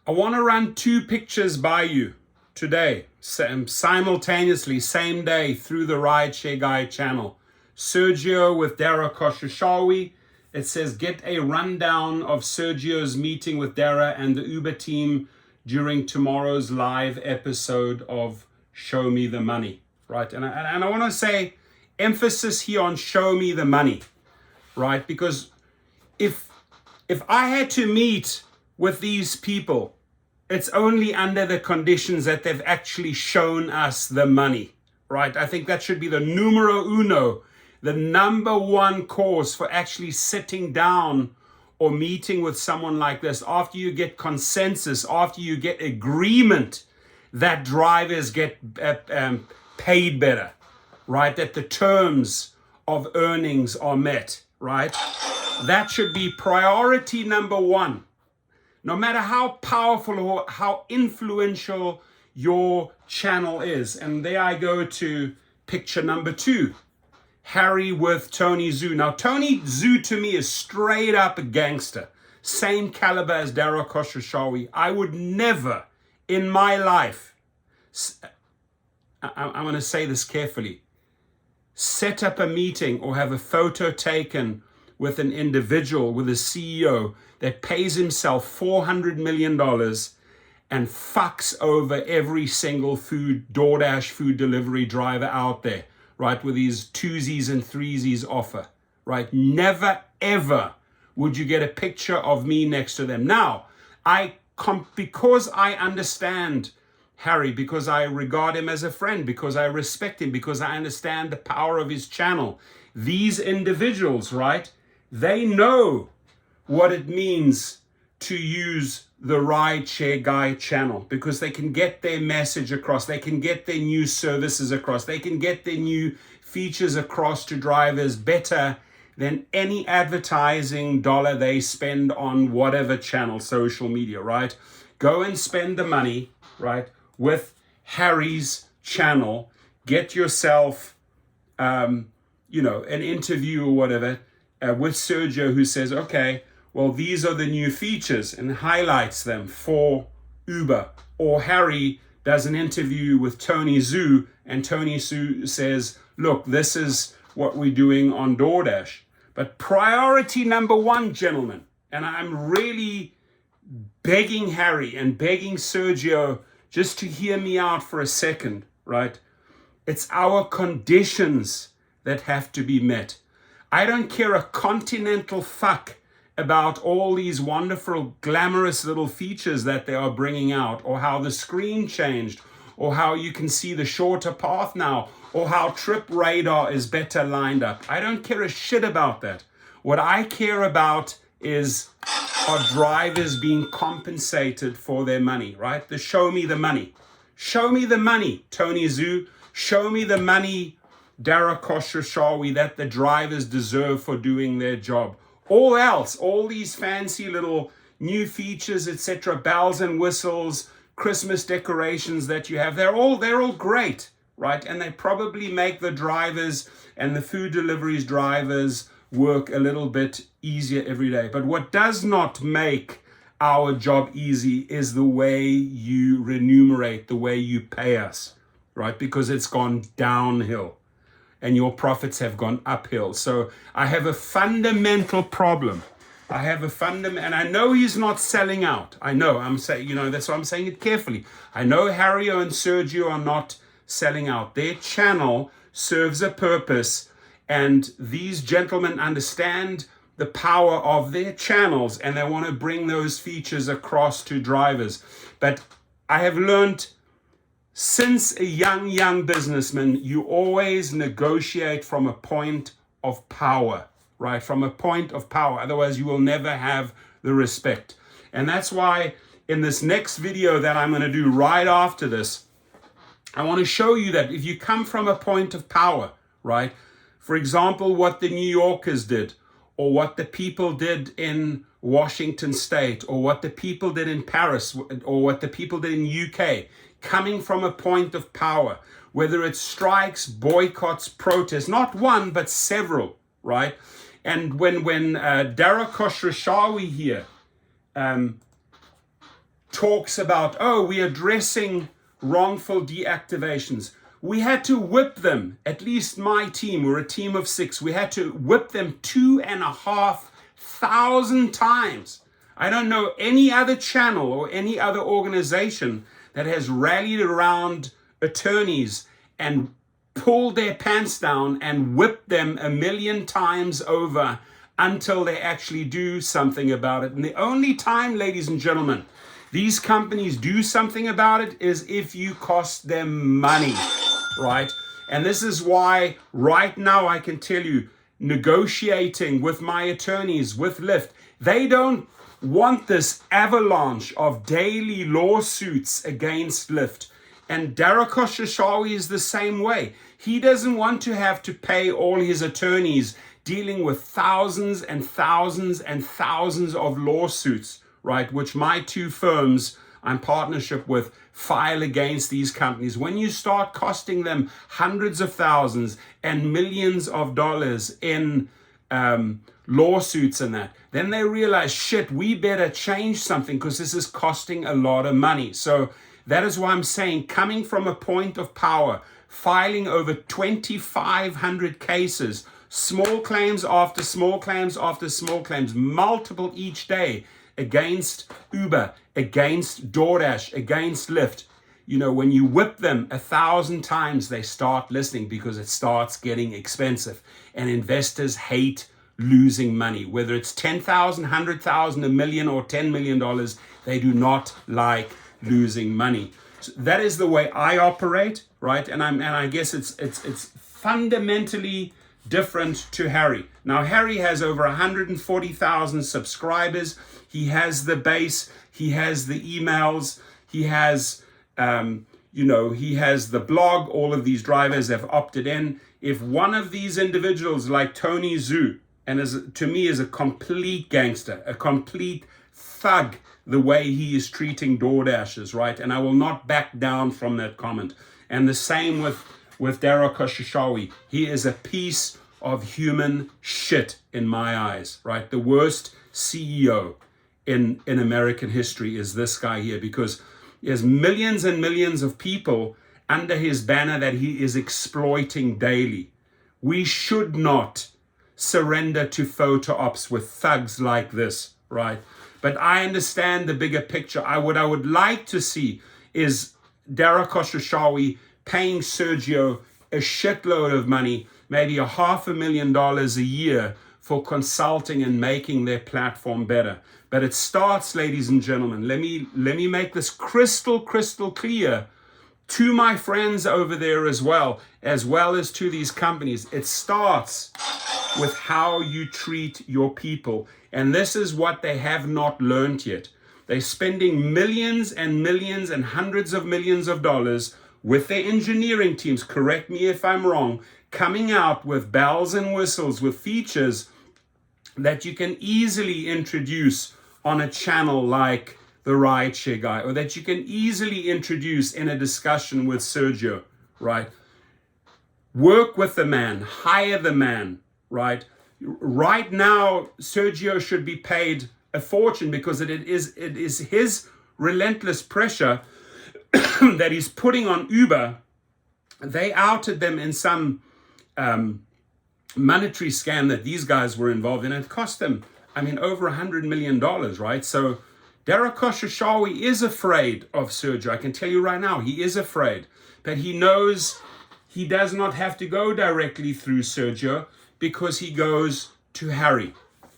I want to run two pictures by you today, simultaneously, same day, through the Rideshare Guy channel. Sergio with Dara Khosrowshahi. It says, get a rundown of Sergio's meeting with Dara and the Uber team during tomorrow's live episode of Show Me the Money, right? And I want to say, emphasis here on show me the money, right? Because if I had to meet with these people, it's only under the conditions that they've actually shown us the money, right? I think that should be the numero uno, the number one cause for actually sitting down or meeting with someone like this. After you get consensus, after you get agreement that drivers get paid better, right? That the terms of earnings are met, right? That should be priority number one. No matter how powerful or how influential your channel is. And there I go to picture number 2. Harry with Tony Zhu. Now, Tony Zhu to me is straight up a gangster. Same caliber as Dara Khosrowshahi. I would never in my life, I'm going to say this carefully, set up a meeting or have a photo taken with an individual, with a CEO that pays himself $400 million and fucks over every single DoorDash food delivery driver out there, right? With these twosies and threesies offer, right? Never, ever would you get a picture of me next to them. Now, because I understand Harry, because I regard him as a friend, because I respect him, because I understand the power of his channel. These individuals, right? They know what it means to use the Rideshare Guy channel because they can get their message across. They can get their new services across. They can get their new features across to drivers better than any advertising dollar they spend on whatever channel, social media, right? Go and spend the money, right, with Harry's channel. Get yourself, an interview or whatever with Sergio, who says, okay, well, these are the new features and highlights them for Uber. Or Harry does an interview with Tony Zhu and Tony Zhu says, look, this is what we're doing on DoorDash. But priority number one, gentlemen, and I'm really begging Harry and begging Sergio just to hear me out for a second, right? It's our conditions that have to be met. I don't care a continental fuck about all these wonderful, glamorous little features that they are bringing out, or how the screen changed, or how you can see the shorter path now, or how trip radar is better lined up. I don't care a shit about that. What I care about is, are drivers being compensated for their money, right? The show me the money. Show me the money, Tony Zhu. Show me the money, Dara Khosrowshahi, that the drivers deserve for doing their job. All else, all these fancy little new features, etc., bells and whistles, Christmas decorations that you have, they're all great, right? And they probably make the drivers and the food deliveries drivers work a little bit easier every day. But what does not make our job easy is the way you remunerate, the way you pay us, right? Because it's gone downhill and your profits have gone uphill. So I have a fundamental problem. And I know he's not selling out. I know, I'm saying, that's why I'm saying it carefully. I know Harrio and Sergio are not selling out. Their channel serves a purpose, and these gentlemen understand the power of their channels, and they want to bring those features across to drivers. But I have learned, since a young businessman, you always negotiate from a point of power, right? From a point of power. Otherwise, you will never have the respect. And that's why in this next video that I'm going to do right after this, I want to show you that if you come from a point of power, right? For example, what the New Yorkers did, or what the people did in Washington State, or what the people did in Paris, or what the people did in UK, coming from a point of power, whether it's strikes, boycotts, protests, not one, but several, right? And when Dara Khosrowshahi here talks about, oh, we're addressing wrongful deactivations. We had to whip them, at least my team, we're a team of 6, we had to whip them 2,500 times. I don't know any other channel or any other organization that has rallied around attorneys and pulled their pants down and whipped them 1,000,000 times over until they actually do something about it. And the only time, ladies and gentlemen, these companies do something about it is if you cost them money, right? And this is why right now I can tell you, negotiating with my attorneys, with Lyft, they don't want this avalanche of daily lawsuits against Lyft. And Darakos Shashawi is the same way. He doesn't want to have to pay all his attorneys dealing with thousands and thousands and thousands of lawsuits, right? Which my 2 firms I'm partnership with file against these companies. When you start costing them hundreds of thousands and millions of dollars in lawsuits and that, then they realize, shit, we better change something because this is costing a lot of money. So that is why I'm saying, coming from a point of power, filing over 2,500 cases, small claims after small claims after small claims, multiple each day, against Uber, against DoorDash, against Lyft. You know, when you whip them 1,000 times, they start listening because it starts getting expensive. And investors hate losing money. Whether it's 10,000, 100,000, $1 million, or $10 million, they do not like losing money. So that is the way I operate, right? And I guess it's fundamentally different to Harry. Now, Harry has over 140,000 subscribers. He has the base, he has the emails, he has, he has the blog. All of these drivers have opted in. If one of these individuals like Tony Zhu, and to me is a complete gangster, a complete thug, the way he is treating DoorDashers, right? And I will not back down from that comment. And the same with Darakos Shashawi. He is a piece of human shit in my eyes, right? The worst CEO in American history is this guy here, because he has millions and millions of people under his banner that he is exploiting daily. We should not surrender to photo ops with thugs like this, right? But I understand the bigger picture. What I would like to see is Darakos Shashawi paying Sergio a shitload of money, maybe $500,000 a year, for consulting and making their platform better. But it starts, ladies and gentlemen, let me make this crystal clear to my friends over there as well as to these companies. It starts with how you treat your people. And this is what they have not learned yet. They're spending millions and millions and hundreds of millions of dollars with their engineering teams, correct me if I'm wrong, coming out with bells and whistles, with features that you can easily introduce on a channel like the Rideshare guy, or that you can easily introduce in a discussion with Sergio, right? Work with the man, hire the man, right? Right now, Sergio should be paid a fortune because it is his relentless pressure that he's putting on Uber. They outed them in some monetary scam that these guys were involved in. It cost them, over $100 million, right? So Darakos Shashawi is afraid of Sergio. I can tell you right now, he is afraid. But he knows he does not have to go directly through Sergio because he goes to Harry,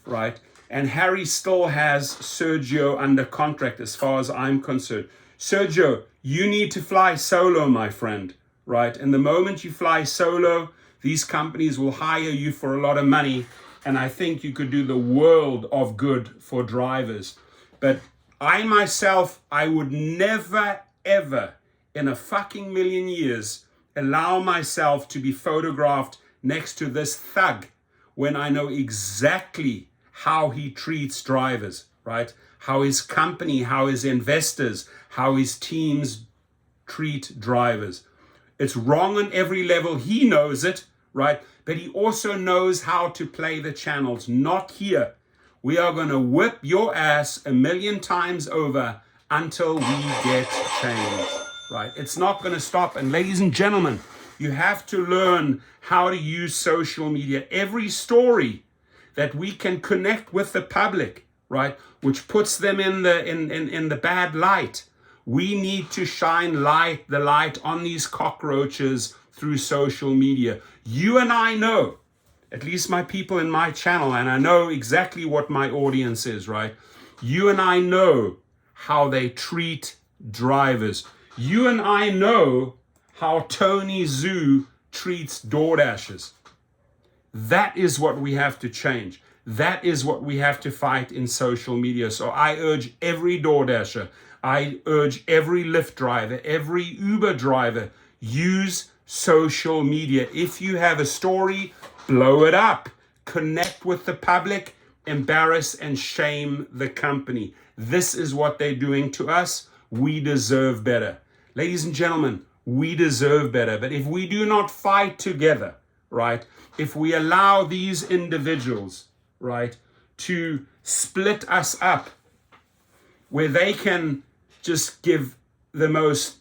right? And Harry still has Sergio under contract as far as I'm concerned. Sergio, you need to fly solo, my friend, right? And the moment you fly solo, these companies will hire you for a lot of money. And I think you could do the world of good for drivers. But I myself, I would never, ever in a fucking million years allow myself to be photographed next to this thug when I know exactly how he treats drivers, right? How his company, how his investors, how his teams treat drivers. It's wrong on every level. He knows it, right? But he also knows how to play the channels. Not here. We are going to whip your ass 1,000,000 times over until we get change, right? It's not going to stop. And ladies and gentlemen, you have to learn how to use social media. Every story that we can connect with the public, right, which puts them in the bad light, we need to shine the light on these cockroaches through social media. You and I know, at least my people in my channel, and I know exactly what my audience is, right? You and I know how they treat drivers. You and I know how Tony Zhu treats DoorDashers. That is what we have to change. That is what we have to fight in social media. So I urge every DoorDasher, I urge every Lyft driver, every Uber driver, use social media. If you have a story, blow it up. Connect with the public, embarrass and shame the company. This is what they're doing to us. We deserve better. Ladies and gentlemen, we deserve better. But if we do not fight together, right, if we allow these individuals, right, to split us up, where they can just give the most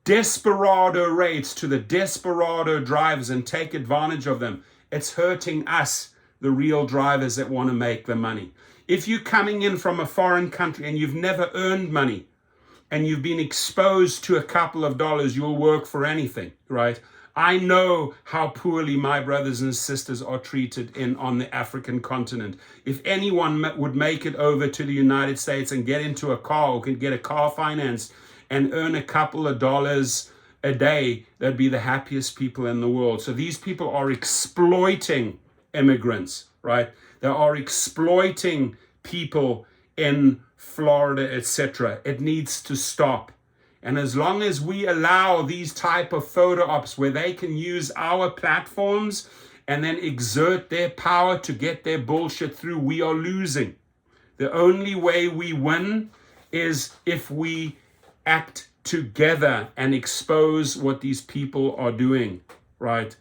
desperado rates to the desperado drivers and take advantage of them, it's hurting us, the real drivers that want to make the money. If you're coming in from a foreign country and you've never earned money and you've been exposed to a couple of dollars, you'll work for anything, right? I know how poorly my brothers and sisters are treated on the African continent. If anyone would make it over to the United States and get into a car or could get a car financed and earn a couple of dollars a day, they'd be the happiest people in the world. So these people are exploiting immigrants, right? They are exploiting people in Florida, etc. It needs to stop. And as long as we allow these type of photo ops where they can use our platforms and then exert their power to get their bullshit through, we are losing. The only way we win is if we act together and expose what these people are doing, right?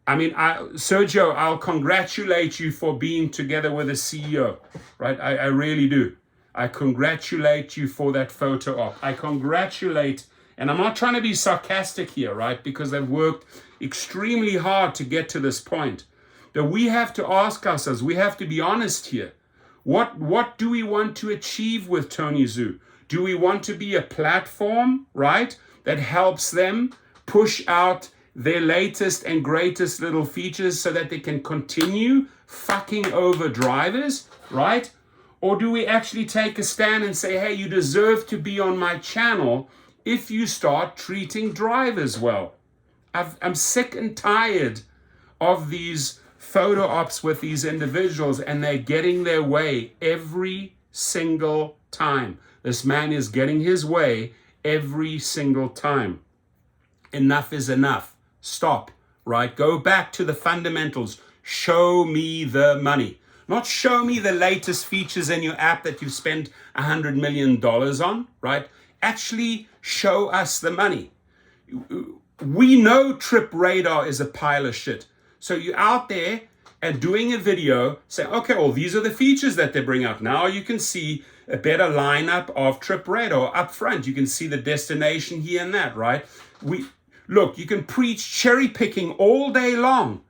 Sergio, I'll congratulate you for being together with a CEO, right? I really do. I congratulate you for that photo op. I congratulate, and I'm not trying to be sarcastic here, right? Because they've worked extremely hard to get to this point. But we have to ask ourselves, we have to be honest here. What do we want to achieve with Tony Zhu? Do we want to be a platform, right, that helps them push out their latest and greatest little features so that they can continue fucking over drivers, right? Or do we actually take a stand and say, hey, you deserve to be on my channel if you start treating drivers well? I'm sick and tired of these photo ops with these individuals, and they're getting their way every single time. This man is getting his way every single time. Enough is enough. Stop, right? Go back to the fundamentals. Show me the money. Not show me the latest features in your app that you've spent $100 million on, right? Actually show us the money. We know Trip Radar is a pile of shit. So you're out there and doing a video saying, okay, well, these are the features that they bring out. Now you can see a better lineup of Trip Radar up front. You can see the destination here and that, right? Look, you can preach cherry picking all day long.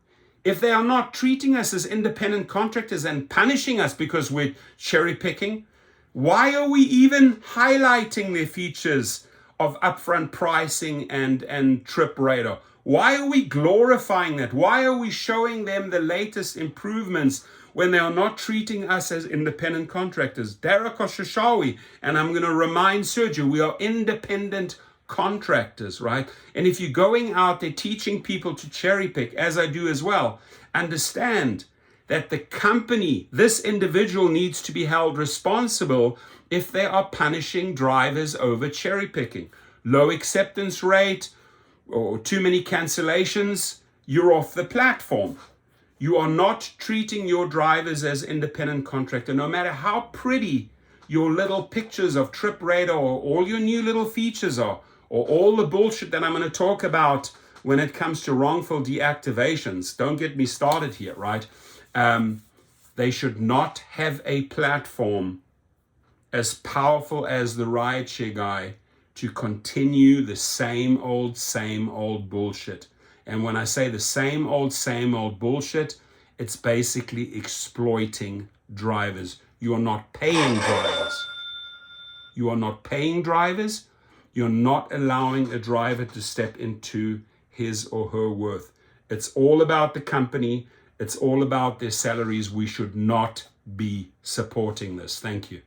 If they are not treating us as independent contractors and punishing us because we're cherry picking, why are we even highlighting the features of upfront pricing and Trip Radar? Why are we glorifying that? Why are we showing them the latest improvements when they are not treating us as independent contractors? Derek or Shashawi, and I'm going to remind Sergio, we are independent contractors, right? And if you're going out there teaching people to cherry pick, as I do as well, understand that the company, this individual, needs to be held responsible if they are punishing drivers over cherry picking. Low acceptance rate or too many cancellations, you're off the platform. You are not treating your drivers as independent contractor, no matter how pretty your little pictures of Trip Radar or all your new little features are, or all the bullshit that I'm going to talk about when it comes to wrongful deactivations. Don't get me started here, right? They should not have a platform as powerful as the rideshare guy to continue the same old bullshit. And when I say the same old bullshit, it's basically exploiting drivers. You are not paying drivers. You are not paying drivers. You're not allowing a driver to step into his or her worth. It's all about the company. It's all about their salaries. We should not be supporting this. Thank you.